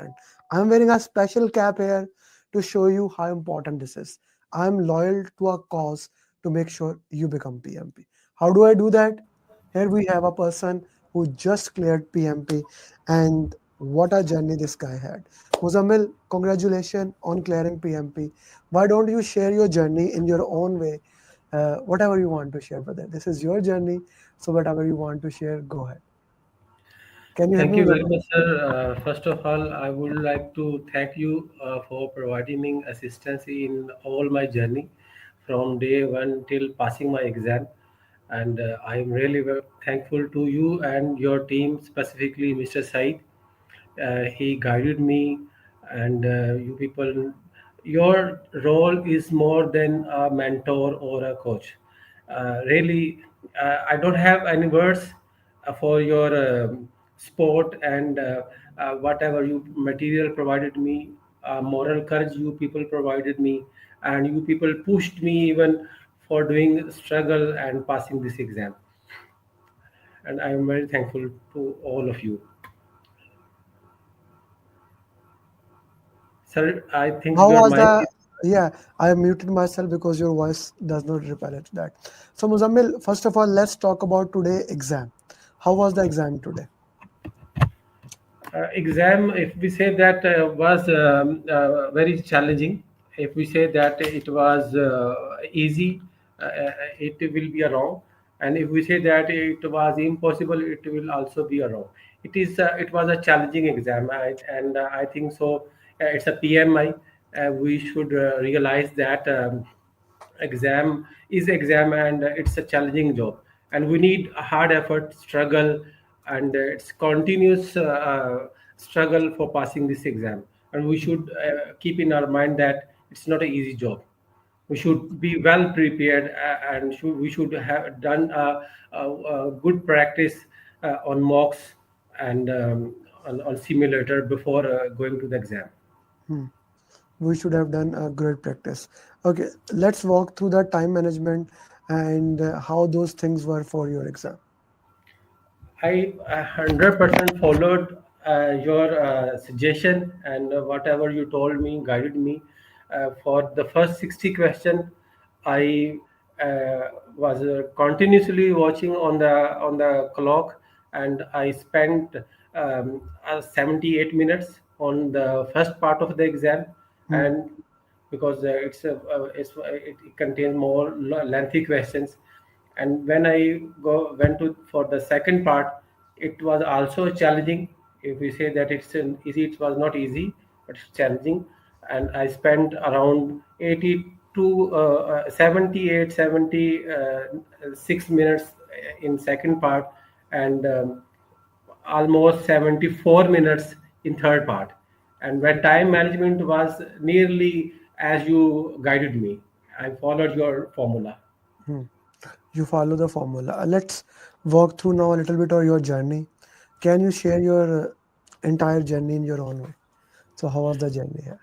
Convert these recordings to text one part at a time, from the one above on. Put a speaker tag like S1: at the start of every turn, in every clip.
S1: important. I'm wearing a special cap here to show you how important this is. I'm loyal to a cause to make sure you become PMP. How do I do that? Here we have a person who just cleared PMP, and what a journey this guy had. Muzammil, congratulations on clearing PMP. Why don't you share your journey in your own way? Whatever you want to share, brother. This is your journey, so whatever you want to share, go ahead. Can you help
S2: Thank
S1: me,
S2: you very
S1: Muzammil?
S2: much, sir. First of all, I would like to thank you for providing me assistance in all my journey from day one till passing my exam. And I am really thankful to you and your team, specifically Mr. Said. He guided me, and you people, your role is more than a mentor or a coach. Really, I don't have any words for your sport and whatever you material provided me, moral courage you people provided me, and you people pushed me even for doing struggle and passing this exam. And I am very thankful to all of you. Sir, I think
S1: How
S2: your
S1: was
S2: mic
S1: the?
S2: is.
S1: Yeah, I muted myself because your voice does not repel to that. So, Muzammil, first of all, let's talk about today exam. How was the exam today?
S2: Exam, if we say that was very challenging, if we say that it was easy, it will be a wrong. And if we say that it was impossible, it will also be a wrong. It was a challenging exam, and I think so. It's a PMI. We should realize that. Exam is exam, and it's a challenging job, and we need a hard effort, struggle, and it's continuous struggle for passing this exam. And we should keep in our mind that it's not an easy job. We should be well prepared, and we should have done a good practice on mocks and on simulator before going to the exam.
S1: Hmm. We should have done a great practice. Okay, let's walk through the time management and how those things were for your exam.
S2: I 100% followed your suggestion, and whatever you told me guided me. For the first 60 question, I was continuously watching on the clock, and I spent 78 minutes on the first part of the exam,
S1: Hmm.
S2: and because it contains more lengthy questions. And when I went to for the second part, it was also challenging. If we say that it's an easy, it was not easy, but it's challenging. And I spent around 82 78 76 minutes in second part, and almost 74 minutes in third part. And when time management was nearly as you guided me, I followed your formula.
S1: Hmm. You follow the formula. Let's walk through now a little bit of your journey. Can you share your entire journey in your own way? So, how was the journey here?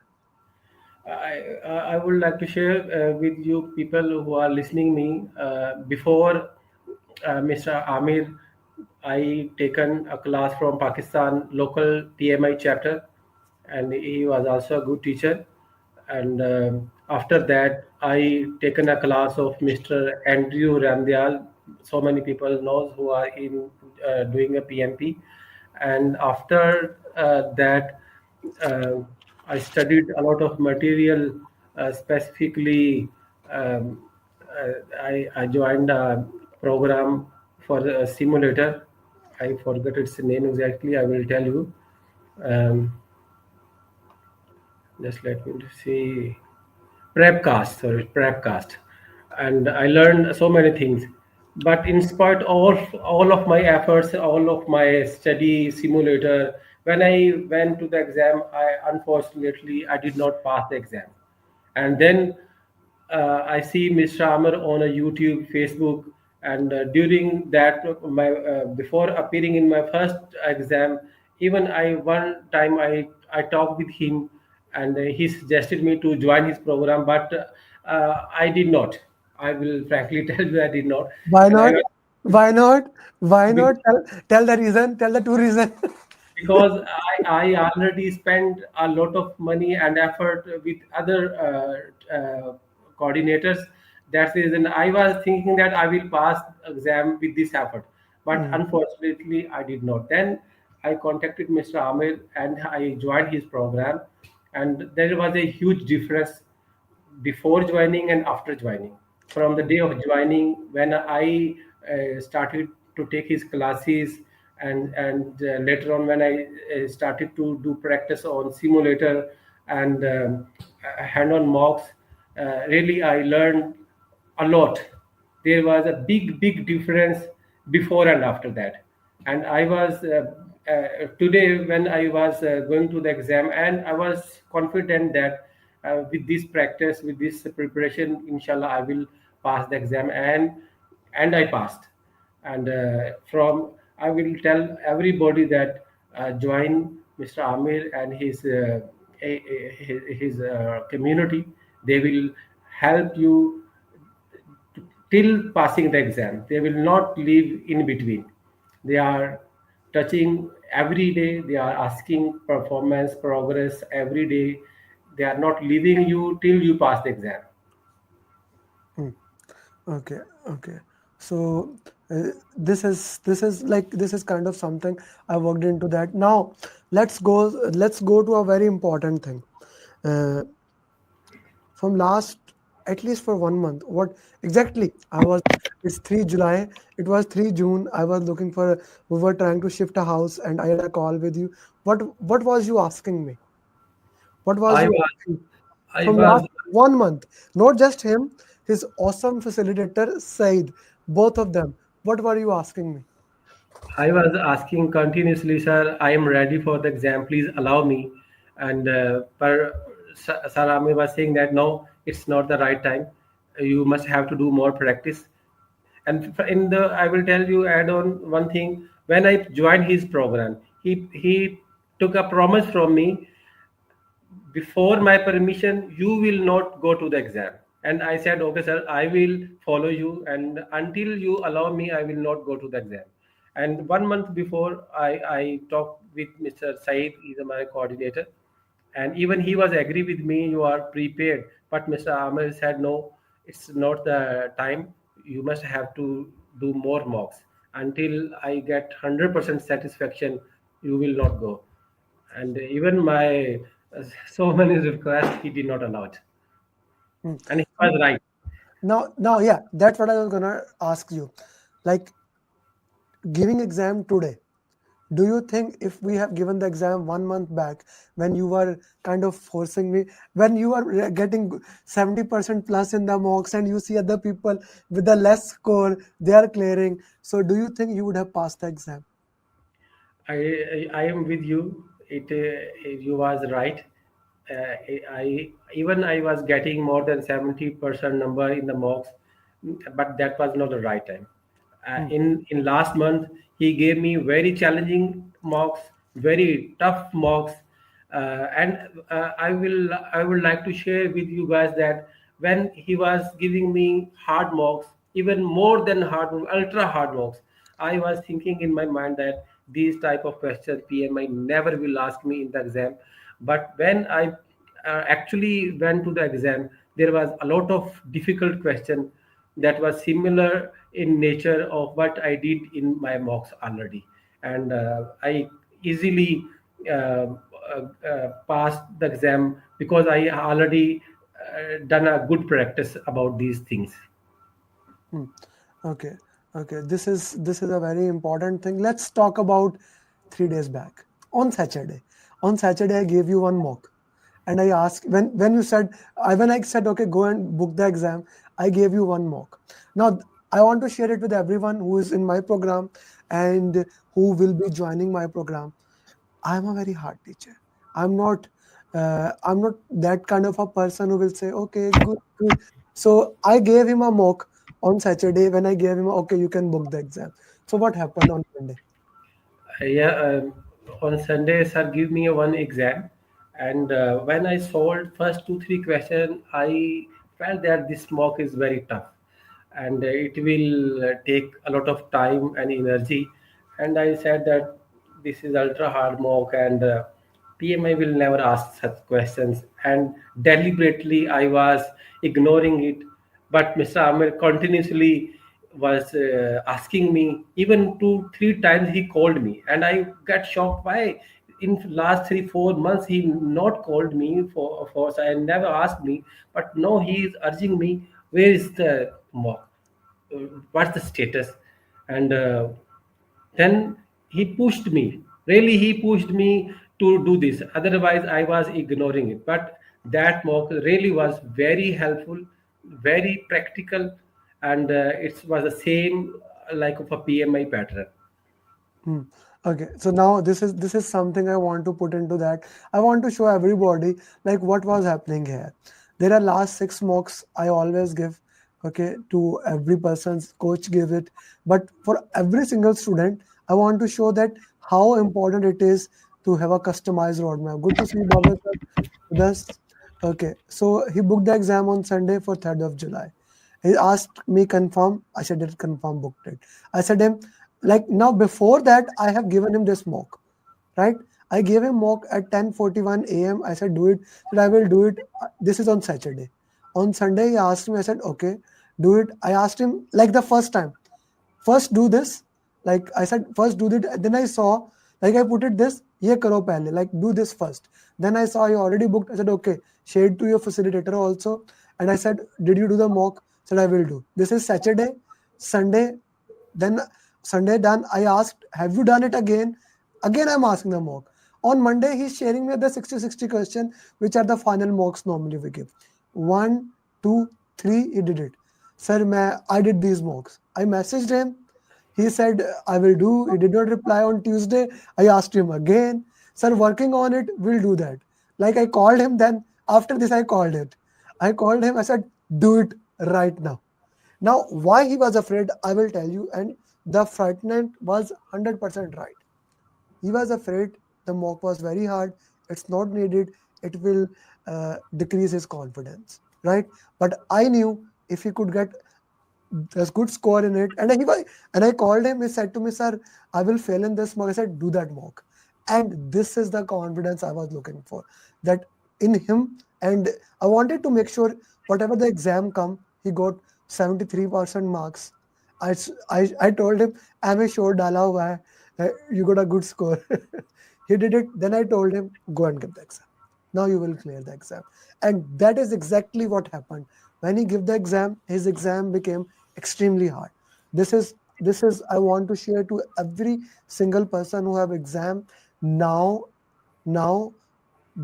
S2: I would like to share with you people who are listening me. Before Mr. Amir, I taken a class from Pakistan local PMI chapter, and he was also a good teacher. And after that, I taken a class of Mr. Andrew Ramdial. So many people knows who are in doing a PMP. And after that, uh, I studied a lot of material, specifically. Um, I joined a program for a simulator. I forgot its name exactly. I will tell you. Um, just let me see. Prepcast, sorry, Prepcast, and I learned so many things. But in spite of all of my efforts, all of my study simulator, when I went to the exam, I unfortunately I did not pass the exam. And then I see Mr. Amar on a YouTube, Facebook, and during that, my before appearing in my first exam, even I one time I talked with him, and he suggested me to join his program, but I did not. I will frankly tell you, I did not,
S1: Why
S2: and I
S1: not? Why not? Why
S2: be-
S1: not? Tell the reason. Tell the two reason.
S2: because I already spent a lot of money and effort with other coordinators. That's the reason I was thinking that I will pass exam with this effort, but
S1: Hmm.
S2: unfortunately I did not. Then I contacted Mr. Amir and I joined his program, and there was a huge difference before joining and after joining. From the day of joining, when I started to take his classes, and later on when I started to do practice on simulator and hand-on mocks, really I learned a lot. There was a big difference before and after that. And I was today when I was going to the exam, and I was confident that with this practice, with this preparation, inshallah I will pass the exam, and I passed. And from I will tell everybody that join Mr. Amir and his community. They will help you till passing the exam. They will not leave in between. They are touching every day. They are asking performance progress every day. They are not leaving you till you pass the exam.
S1: Hmm. Okay, okay. So this is kind of something I worked into that. Now let's go to a very important thing. Uh, from last at least for 1 month, what exactly I was, it's 3 July, it was 3 June. I was looking for, we were trying to shift a house and I had a call with you. What was you asking me? What was
S2: I
S1: you
S2: was
S1: asking
S2: I
S1: from last
S2: was
S1: 1 month? Not just him, his awesome facilitator Said, both of them. What were you asking me?
S2: I was asking continuously, sir. I am ready for the exam. Please allow me. And Salami was saying that no, it's not the right time. You must have to do more practice. And in the, I will tell you, add on one thing. When I joined his program, he took a promise from me, before my permission you will not go to the exam. And I said, okay sir, I will follow you, and until you allow me I will not go to the exam. And 1 month before, I talked with Mr. Said, he's my coordinator, and even he was agree with me, you are prepared. But Mr. Amir said no, it's not the time. You must have to do more mocks. Until I get 100% satisfaction, you will not go. And even my so many requests he did not allow it,
S1: Hmm.
S2: and he was right.
S1: Now, yeah, that's what I was gonna ask you. Like giving exam today. Do you think if we have given the exam 1 month back, when you were kind of forcing me, when you are getting 70% plus in the mocks and you see other people with the less score, they are clearing. So do you think you would have passed the exam?
S2: I am with you. You was right. I even I was getting more than 70% number in the mocks, but that was not the right time.
S1: Hmm.
S2: In last month, he gave me very challenging mocks, very tough mocks, and I would like to share with you guys that when he was giving me hard mocks, even more than hard, ultra hard mocks, I was thinking in my mind that these type of questions PMI never will ask me in the exam. But when I actually went to the exam, there was a lot of difficult question that was similar in nature of what I did in my mocks already, and I easily passed the exam because I already done a good practice about these things.
S1: Hmm. Okay. Okay. This is a very important thing. Let's talk about 3 days back. On Saturday. On Saturday, I gave you one mock. And I asked when you said when I said okay, go and book the exam, I gave you one mock. Now I want to share it with everyone who is in my program and who will be joining my program. I'm a very hard teacher. I'm not that kind of a person who will say, okay, good, good. So I gave him a mock on Saturday when I gave him, okay, you can book the exam. So what happened on Monday?
S2: Yeah, on Sunday, sir give me a one exam, and when I solved first two three questions, I felt that this mock is very tough, and it will take a lot of time and energy. And I said that this is ultra hard mock, and PMI will never ask such questions. And deliberately, I was ignoring it. But Mr. Amir continuously was asking me, even 2 3 times he called me, and I got shocked. Why in last 3 4 months he not called me for I never asked me, but no, he is urging me, where is the mock, what's the status? And then he pushed me, really he pushed me to do this, otherwise I was ignoring it. But that mock really was very helpful, very practical, and it was the same like of a PMI pattern.
S1: Hmm. Okay, so now this is something I want to put into that. I want to show everybody like what was happening here. There are last six mocks I always give, okay, to every person's coach give it. But for every single student, I want to show that how important it is to have a customized roadmap. Good to see Baba sir with us. Okay, so he booked the exam on Sunday for 3rd of July. He asked me confirm. I said it confirm booked it. I said him like now before that I have given him this mock, right? I gave him mock at 10:41 a.m. I said do it. Said I will do it. This is on Saturday. On Sunday he asked me. I said okay, do it. I asked him like the first time. First do this. Like I said, first do it. Then I saw, like I put it this, ye karo pehle, like do this first. Then I saw he already booked. I said, okay, share it to your facilitator also. And I said, did you do the mock? Said I will do. This is Saturday, Sunday. Then Sunday done. I asked, have you done it again? Again, I'm asking the mock. On Monday, he's sharing me the 60-60 question, which are the final mocks normally we give. One, two, three, he did it. Sir, I did these mocks. I messaged him. He said, I will do. He did not reply on Tuesday. I asked him again. Sir, working on it, we'll do that. Like I called him, then after this, I called it. I called him. I said, do it right now. Now, why he was afraid, I will tell you. And the frightened was 100% right. He was afraid the mock was very hard. It's not needed. It will decrease his confidence, right? But I knew if he could get there's good score in it. And I called him. He said to me, "Sir, I will fail in this mock." I said, "Do that mock." And this is the confidence I was looking for. That in him, and I wanted to make sure whatever the exam come, he got 73% marks. I told him, "I'm a sure dala hua hai. You got a good score." He did it. Then I told him, "Go and give the exam. Now you will clear the exam." And that is exactly what happened. When he gave the exam, his exam became extremely hard. This is I want to share to every single person who have exam now. Now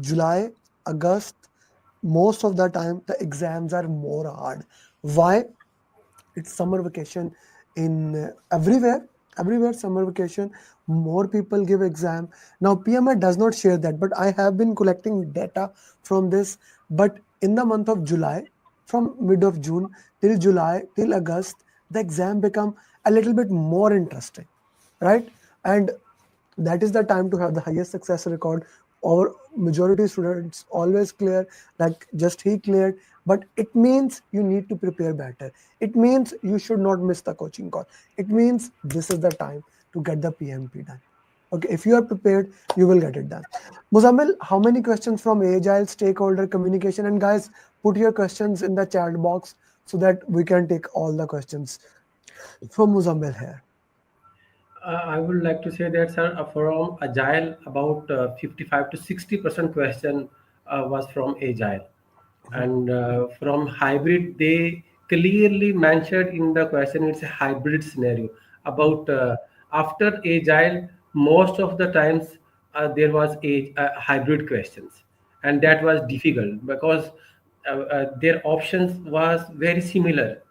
S1: July, August, most of the time the exams are more hard. Why? It's summer vacation in everywhere summer vacation, more people give exam. Now PMI does not share that, but I have been collecting data from this. But in the month of July, from mid of June till July till August, the exam become a little bit more interesting, right? And that is the time to have the highest success record. Our majority students always clear, like just he cleared. But it means you need to prepare better. It means you should not miss the coaching call. It means this is the time to get the PMP done. Okay, if you are prepared, you will get it done. Muzammil, how many questions from agile stakeholder communication? And guys, put your questions in the chat box so that we can take all the questions from Muzammil here.
S2: I would like to say that, sir, from Agile, about 55 to 60% question was from Agile. And from hybrid, they clearly mentioned in the question it's a hybrid scenario. About after Agile, most of the times there was a hybrid questions, and that was difficult because their options was very similar.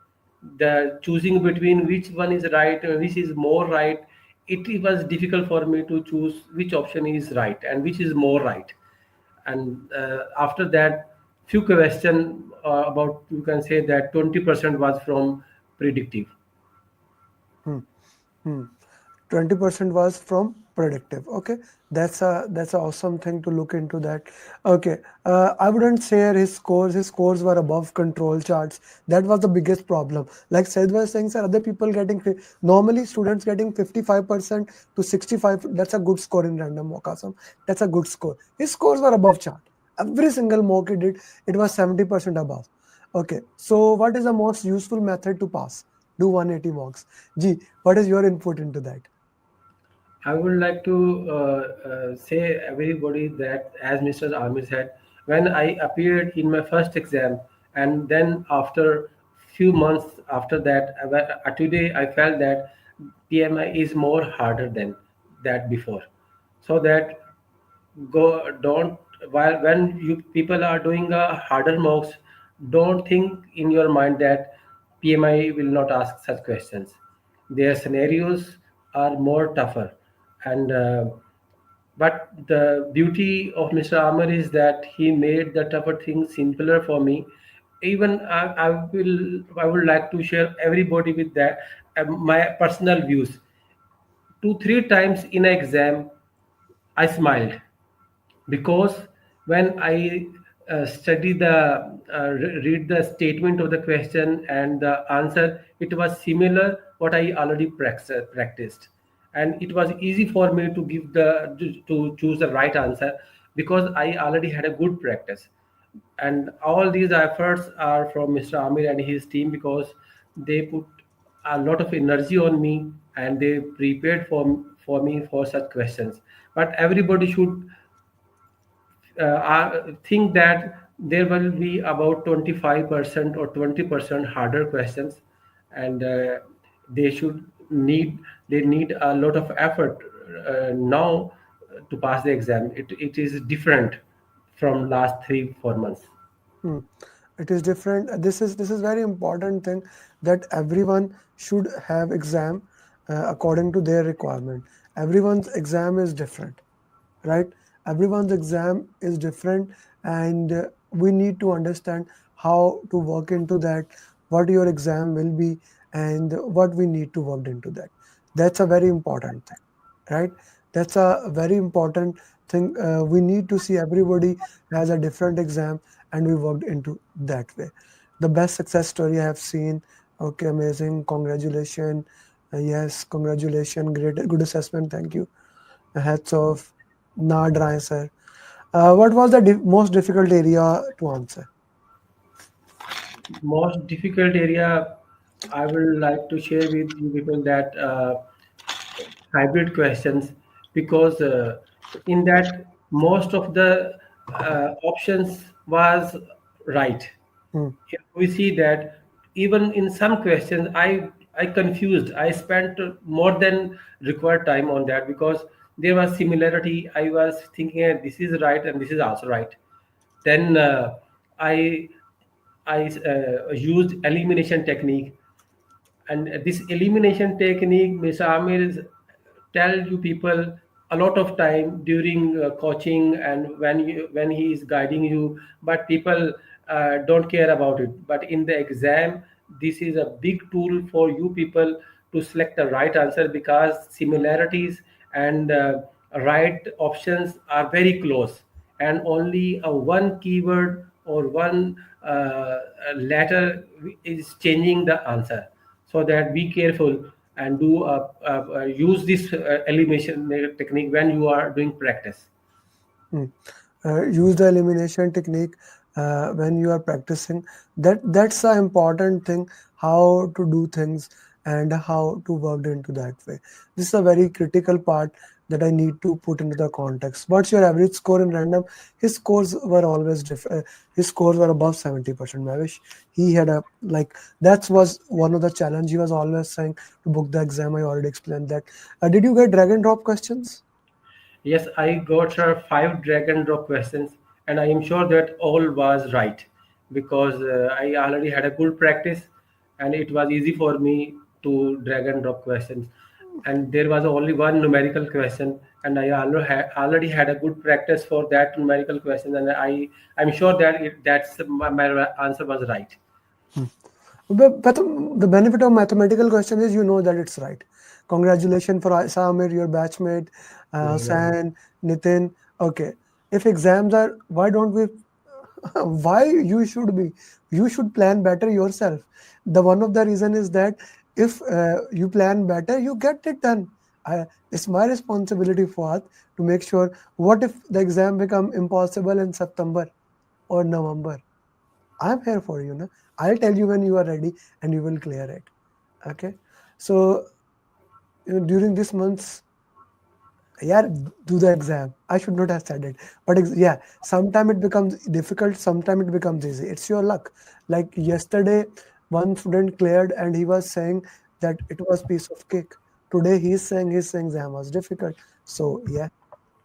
S2: The choosing between which one is right, which is more right, it was difficult for me to choose which option is right and which is more right. And after that, few question about, you can say that 20% was from predictive.
S1: Hmm. Hmm. 20% was from predictive. Okay, that's a awesome thing to look into that. Okay, I wouldn't say his scores were above control charts. That was the biggest problem. Like Said was saying, sir, other people getting normally students getting 55% to 65. That's a good score in random mock awesome. That's a good score. His scores were above chart. Every single mock he did, it was 70% above. Okay, so what is the most useful method to pass? Do 180 mocks. G, what is your input into that?
S2: I would like to say everybody that, as Mr. Amir said, when I appeared in my first exam, and then after few months after that, today I felt that PMI is more harder than that before. So that go don't while when you people are doing a harder mocks, don't think in your mind that PMI will not ask such questions. Their scenarios are more tougher, and but the beauty of Mr. Amar is that he made the tougher things simpler for me. Even I would like to share everybody with that my personal views. 2 3 times in an exam, I smiled because when I read the statement of the question and the answer, it was similar what I already practiced, and it was easy for me to to choose the right answer because I already had a good practice. And all these efforts are from Mr. Amir and his team because they put a lot of energy on me and they prepared for me for such questions. But everybody should I think that there will be about 25% or 20% harder questions, and they should need they need a lot of effort now to pass the exam. It is different from last 3 4 months.
S1: Hmm. It is different. This is very important thing that everyone should have exam according to their requirement. Everyone's exam is different, right? Everyone's exam is different, and we need to understand how to work into that, what your exam will be, and what we need to work into that. That's a very important thing, right? That's a very important thing. We need to see everybody has a different exam, and we worked into that way. The best success story I have seen. Okay, amazing. Congratulations. Yes, congratulations. Great, good assessment. Thank you. Hats off. Nah, dry, sir. What was the most difficult area to answer?
S2: Most difficult area I would like to share with you people that hybrid questions because in that most of the options was right.
S1: Hmm,
S2: Here we see that even in some questions I confused. I spent more than required time on that because there was similarity. I was thinking this is right and this is also right. Then I I used elimination technique, and this elimination technique, Mr. Amir is tell you people a lot of time during coaching and when he is guiding you, but people don't care about it. But in the exam, this is a big tool for you people to select the right answer because similarities and right options are very close, and only a one keyword or one letter is changing the answer. So that be careful and use this elimination technique when you are doing practice.
S1: hmm. Use the elimination technique when you are practicing. That's the important thing. How to do things and how to work into that way. This is a very critical part that I need to put into the context. What's your average score in random? His scores were always different. His scores were above 70%. Mavish, he had a like that was one of the challenge. He was always saying to book the exam. I already explained that. Did you get drag and drop questions?
S2: Yes, I got her 5 drag and drop questions, and I am sure that all was right because I already had a good practice, and it was easy for me to drag and drop questions. And there was only one numerical question, and I already had a good practice for that numerical question, and I'm sure that my answer was right.
S1: But the benefit of mathematical question is you know that it's right. Congratulations for Samir, your batchmate, San, Nitin. Okay, if exams are, why don't we? Why you should be? You should plan better yourself. The one of the reason is that if you plan better, you get it done. It's my responsibility for to make sure. What if the exam become impossible in September or November? I'm here for you. No? I'll tell you when you are ready and you will clear it. Okay. So during this month's, yeah, do the exam. I should not have said it, but yeah, sometimes it becomes difficult, sometimes it becomes easy. It's your luck. Like yesterday, one student cleared and he was saying that it was piece of cake. Today he's saying his exam was difficult. So yeah,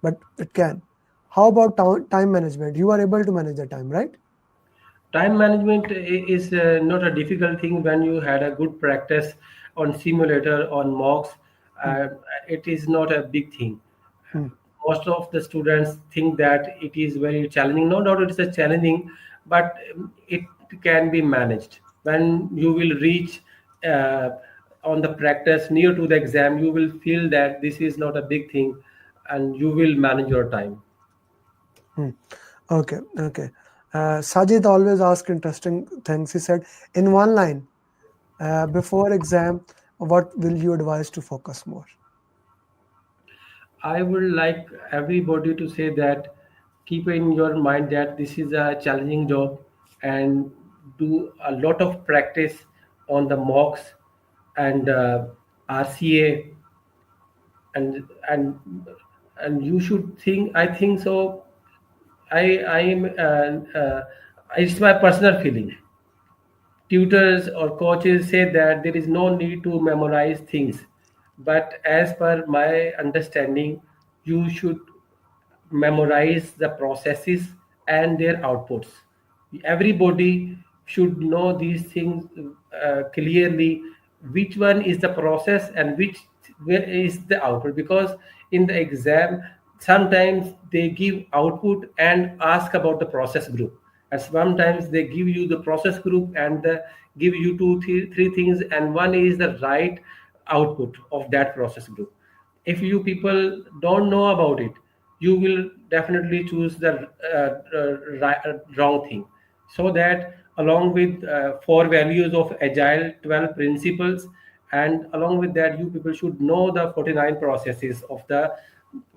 S1: but it can. How about time management? You are able to manage the time, right?
S2: Time management is not a difficult thing when you had a good practice on simulator, on mocks.
S1: Hmm,
S2: uh, it is not a big thing.
S1: hmm,
S2: Most of the students think that it is very challenging. No doubt it is a challenging, but it can be managed. When you will reach uh, on the practice near to the exam, you will feel that this is not a big thing, and you will manage your time.
S1: hmm. Okay, okay. Sajid always asks interesting things. He said, in one line, before exam, what will you advise to focus more?
S2: I would like everybody to say that keep in your mind that this is a challenging job, and do a lot of practice on the mocks and RCA, and and you should think. I think so. I am. It's my personal feeling. Tutors or coaches say that there is no need to memorize things, but as per my understanding, you should memorize the processes and their outputs. Everybody should know these things clearly, which one is the process and which where is the output, because in the exam sometimes they give output and ask about the process group, and sometimes they give you the process group and give you three things, and one is the right output of that process group. If you people don't know about it, you will definitely choose the wrong thing. So that along with four values of agile, 12 principles, and along with that, you people should know the 49 processes of the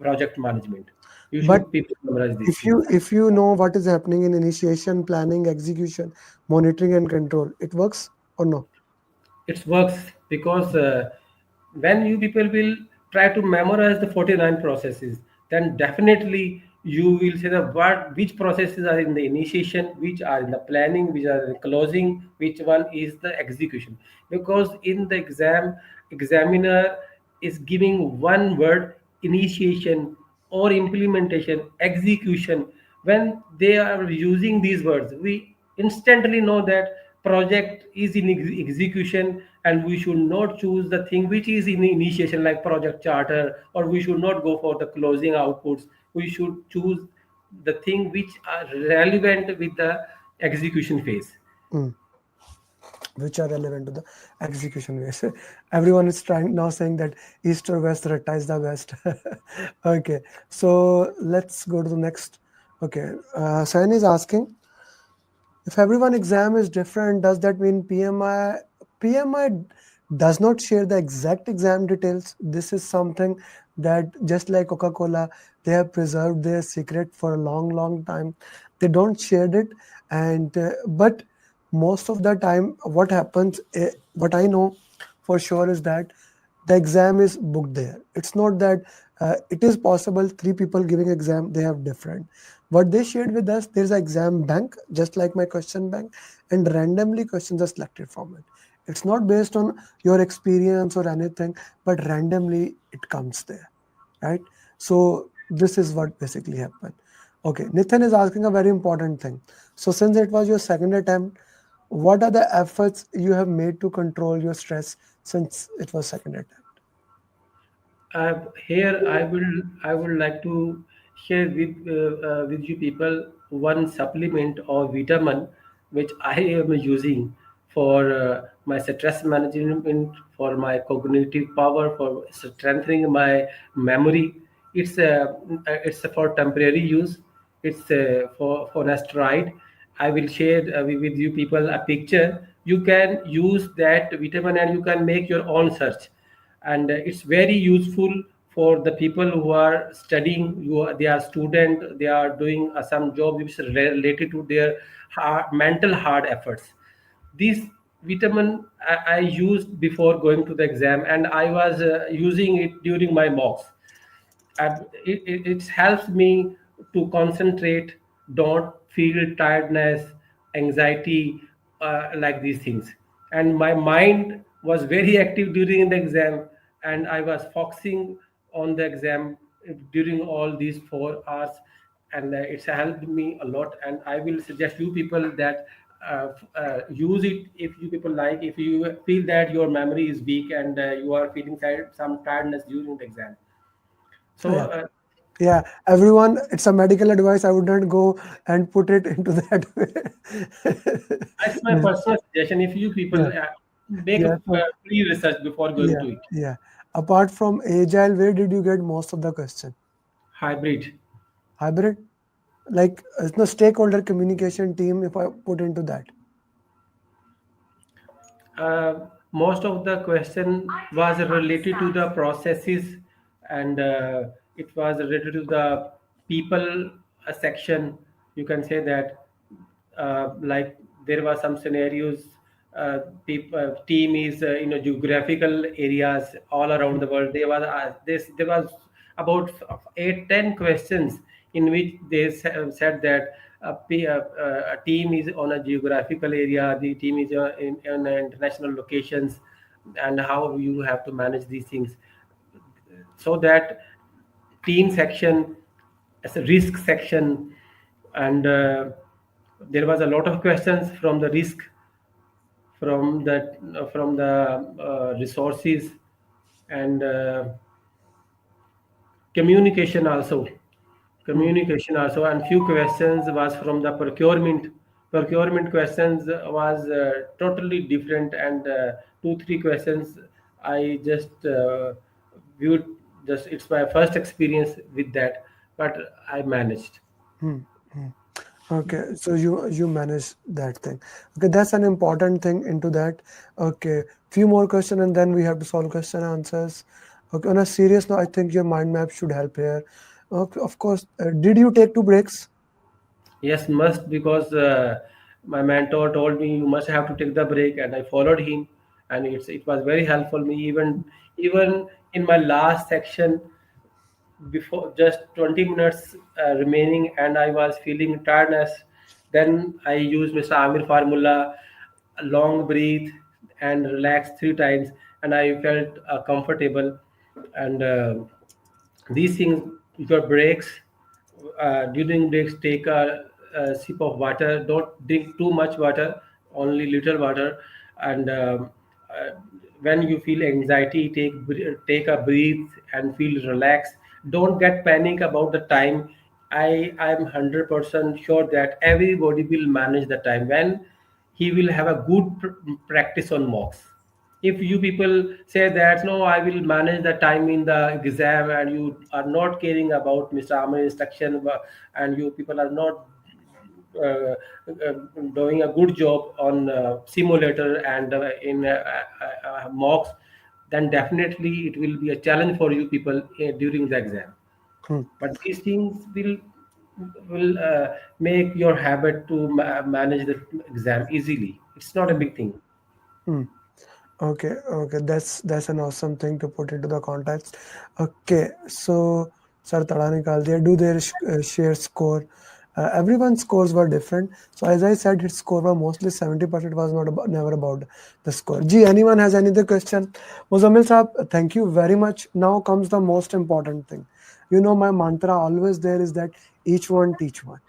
S2: project management. You
S1: But
S2: should people memorize these
S1: if
S2: things.
S1: you know what is happening in initiation, planning, execution, monitoring, and control, it works or no?
S2: It works because when you people will try to memorize the 49 processes, then definitely you will say the what which processes are in the initiation, which are in the planning, which are in the closing, which one is the execution. Because in the exam, examiner is giving one word: initiation or implementation, execution. When they are using these words, we instantly know that project is in execution, and we should not choose the thing which is in initiation like project charter, or we should not go for the closing outputs. We should choose the thing which are relevant with the execution phase.
S1: Mm, which are relevant to the execution ways. Everyone is trying now saying that east or west, Ratta is the best. Okay, so let's go to the next. Okay, Sain is asking, if everyone exam is different, does that mean PMI does not share the exact exam details? This is something that just like Coca-Cola, they have preserved their secret for a long, long time. They don't share it, and but most of the time, what happens? What I know for sure is that the exam is booked there. It's not that it is possible three people giving exam they have different. What they shared with us, there's an exam bank just like my question bank, and randomly questions are selected from it. It's not based on your experience or anything, but randomly it comes there, right? So this is what basically happened. Okay, Nathan is asking a very important thing. So since it was your second attempt, what are the efforts you have made to control your stress since it was second attempt?
S2: Here I would like to share with you people one supplement or vitamin which I am using for my stress management, for my cognitive power, for strengthening my memory. It's for temporary use. It's for an asteroid. I will share with you people a picture. You can use that vitamin and you can make your own search, and it's very useful for the people who are studying. They are student. They are doing some job which is related to their mental hard efforts. This vitamin I used before going to the exam, and I was using it during my mocks. And it helps me to concentrate, don't feel tiredness, anxiety, like these things. And my mind was very active during the exam, and I was focusing on the exam during all these 4 hours. And it's helped me a lot, and I will suggest you people that use it if you people like, if you feel that your memory is weak and you are feeling some tiredness during the exam. So
S1: Yeah. Yeah, everyone, it's a medical advice. I would not go and put it into that way.
S2: that's my personal suggestion. If you people
S1: Yeah,
S2: make a
S1: yeah. So
S2: pre-research before going
S1: yeah,
S2: to it.
S1: yeah. Apart from agile, where did you get most of the question?
S2: Hybrid.
S1: Hybrid, like no stakeholder communication team. If I put into that.
S2: Most of the question was related to the processes, and it was related to the people section. You can say that, like there were some scenarios. Team is in a geographical areas all around the world. There was about 8 10 questions in which they said that a team is on a geographical area, the team is in international locations, and how you have to manage these things. So that team section as a risk section, and there was a lot of questions from the risk, from the resources, and communication also.
S1: Hmm.
S2: Communication also, and few questions was from the procurement questions was totally different, and 2 3 questions I just viewed. Just it's my first experience with that, but I managed.
S1: Hmm. Hmm. Okay, so you manage that thing. Okay, that's an important thing into that. Okay, few more question and then we have to solve question answers. Okay, on a serious note, I think your mind map should help here. Okay, of course. Did you take 2 breaks?
S2: Yes, must, because my mentor told me you must have to take the break, and I followed him, and it was very helpful me, even in my last section, before just 20 minutes remaining and I was feeling tiredness. Then I used Mr. Amir formula, a long breathe and relax 3 times, and I felt comfortable. And these things, your breaks, during breaks, take a sip of water. Don't drink too much water, only little water. And uh, when you feel anxiety, take a breathe and feel relaxed. Don't get panic about the time. I'm 100% sure that everybody will manage the time when he will have a good practice on mocks. If you people say that no, I will manage the time in the exam, and you are not caring about Mr. Amir instruction, and you people are not uh, uh, doing a good job on simulator and in mocks, then definitely it will be a challenge for you people during the exam.
S1: Hmm.
S2: But these things will make your habit to manage the exam easily. It's not a big thing.
S1: Hmm. Okay, okay, that's an awesome thing to put into the context. Okay, so sir tada nikal diya. Do their share score. Everyone's scores were different. So as I said, his score was mostly 70%. Was not about, never about the score. Gee, anyone has any other question? Muzammil Saab, thank you very much. Now comes the most important thing. You know my mantra always there is that each one teach one,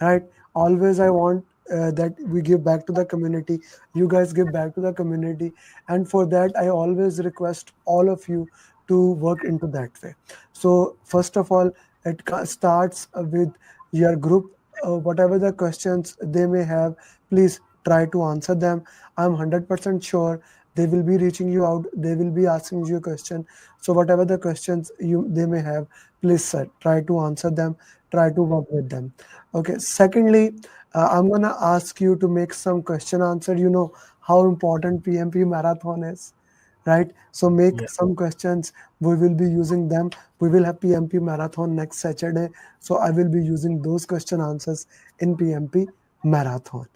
S1: right? Always I want that we give back to the community, you guys give back to the community, and for that I always request all of you to work into that way. So first of all, it starts with your group. Whatever the questions they may have, please try to answer them. I'm 100% sure they will be reaching you out, they will be asking you a question. So whatever the questions you they may have, please sir, try to answer them, try to work with them. Okay, secondly, I'm gonna ask you to make some question answer. You know how important PMP marathon is, right? So make
S2: Yeah.
S1: some questions. We will be using them. We will have PMP marathon next Saturday. So I will be using those question answers in PMP marathon.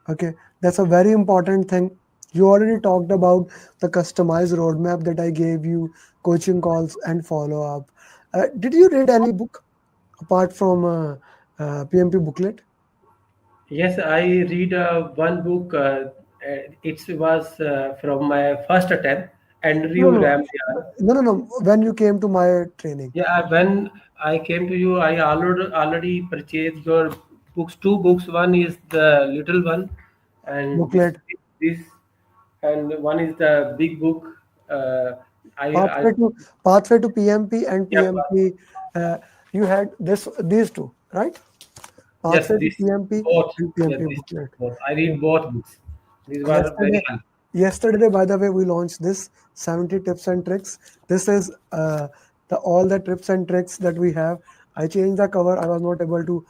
S1: Okay, that's a very important thing. You already talked about the customized roadmap that I gave you, coaching calls and follow up. Did you read any book apart from PMP booklet?
S2: Yes, I read one book. It was from my first attempt,
S1: No,
S2: Andrew
S1: no,
S2: Ramsey.
S1: no, no, no. When you came to my training,
S2: Yeah, when I came to you, I already purchased your books. Two books. One is the little one, and
S1: booklet,
S2: this, and one is the big book. Uh, I
S1: pathway to PMP and
S2: yeah,
S1: PMP. Uh, you had these two, right?
S2: yes,
S1: Pathway to
S2: this
S1: PMP
S2: both.
S1: and
S2: Yeah,
S1: PMP
S2: this
S1: booklet.
S2: both. I read both books. These were very
S1: Yesterday,
S2: helpful.
S1: yesterday, by the way, we launched this 70 tips and tricks. This is the all the tips and tricks that we have. I changed the cover. I was not able to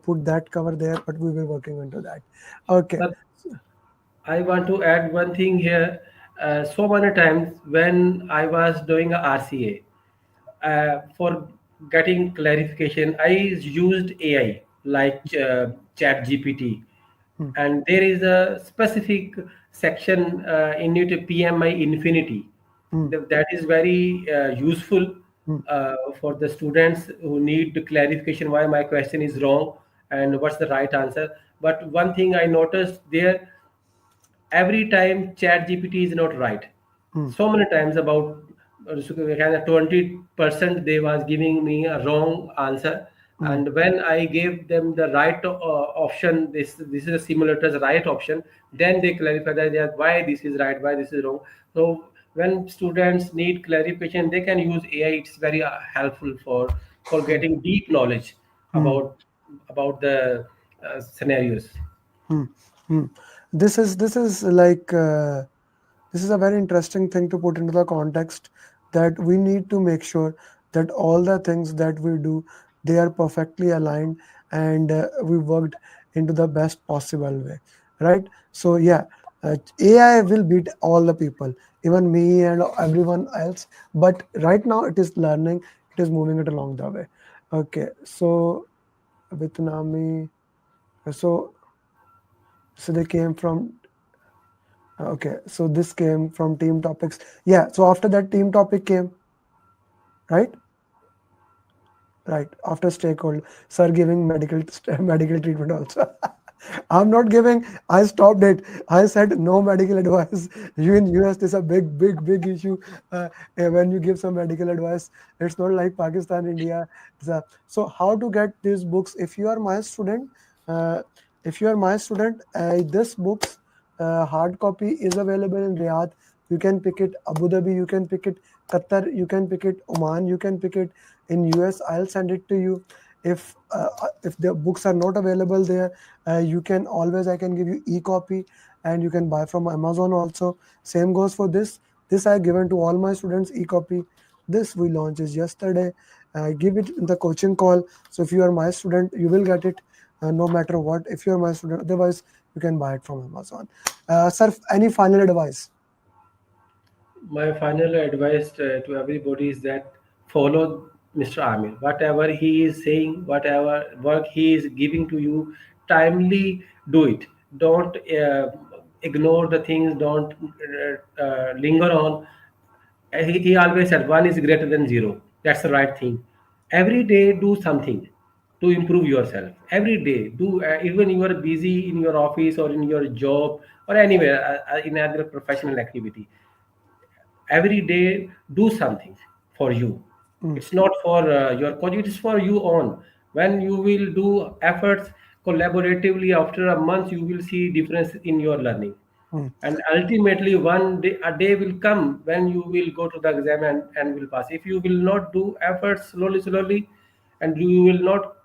S1: put that cover there, but we were working into that. Okay.
S2: But I want to add one thing here. So many times when I was doing a RCA, for getting clarification, I used AI like Chat GPT,
S1: Hmm,
S2: and there is a specific section in it, PMI Infinity.
S1: hmm,
S2: That is very useful
S1: hmm,
S2: for the students who need the clarification why my question is wrong and what's the right answer. But one thing I noticed there, every time chat gpt is not right.
S1: hmm,
S2: So many times about 20% they was giving me a wrong answer,
S1: hmm,
S2: and when I gave them the right option, this is a similar to the right option, then they clarify that yeah, why this is right, why this is wrong. So when students need clarification, they can use AI. It's very helpful for
S1: hmm,
S2: getting deep knowledge
S1: hmm.
S2: about the scenarios.
S1: Hmm, hmm. This is like this is a very interesting thing to put into the context that we need to make sure that all the things that we do, they are perfectly aligned and we worked into the best possible way, right? So yeah, AI will beat all the people, even me and everyone else. But right now it is learning, it is moving it along the way. Okay, so Vietnami, so so they came from okay, so this came from team topics. Yeah, so after that team topic came, right? Right. After stakeholder, sir giving medical medical treatment also. I'm not giving. I stopped it. I said no medical advice. You in US, this is a big issue. When you give some medical advice, it's not like Pakistan, India. So how to get these books? If you are my student, uh, if you are my student, this books hard copy is available in Riyadh. You can pick it Abu Dhabi. You can pick it Qatar. You can pick it Oman. You can pick it in US. I'll send it to you. If the books are not available there, you can always I can give you e-copy and you can buy from Amazon also. Same goes for this I given to all my students e-copy. This we launched is yesterday. I give it in the coaching call. So if you are my student, you will get it no matter what. If you are my student, otherwise you can buy it from Amazon. Sir, any final advice?
S2: My final advice to everybody is that follow Mr. Amir. Whatever he is saying, whatever work he is giving to you, timely do it. Don't ignore the things. Don't linger on. He always said one is greater than zero. That's the right thing. Every day do something to improve yourself. Every day do, even you are busy in your office or in your job or anywhere in other professional activity, every day do something for you.
S1: Mm,
S2: It's not for your coach, it is for you own. When you will do efforts collaboratively, after a month you will see difference in your learning,
S1: mm,
S2: and ultimately one day a day will come when you will go to the exam and will pass. If you will not do efforts slowly, and you will not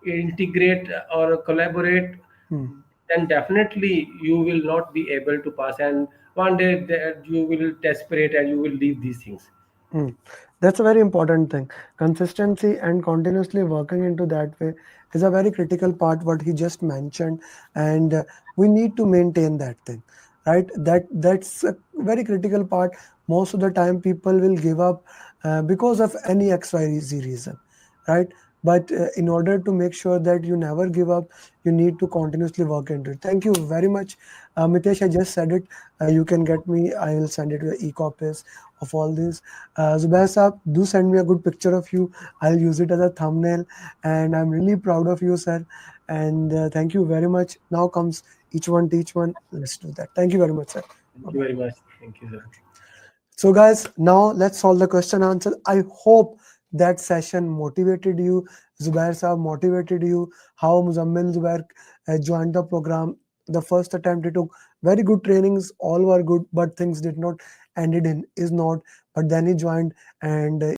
S2: integrate or collaborate,
S1: mm,
S2: then definitely you will not be able to pass, and one day that you will desperate and you will leave these things.
S1: Mm. That's a very important thing. Consistency and continuously working into that way is a very critical part, what he just mentioned, and we need to maintain that thing, right? That's a very critical part. Most of the time, people will give up because of any XYZ reason, right? But in order to make sure that you never give up, you need to continuously work into it. Thank you very much, Mitesh. I just said it. You can get me. I will send it to e-copies of all these. Zubair Saab, do send me a good picture of you. I'll use it as a thumbnail. And I'm really proud of you, sir. And thank you very much. Now comes each one, teach one. Let's do that. Thank you very much, sir.
S2: Thank you
S1: Bye-bye.
S2: very much. Thank you, sir.
S1: So, guys, now let's solve the question answer. I hope that session motivated you. Zubair Saab motivated you. How Muzammil Zubair joined the program. The first attempt he took very good trainings. All were good, but things did not ended in is not. But then he joined and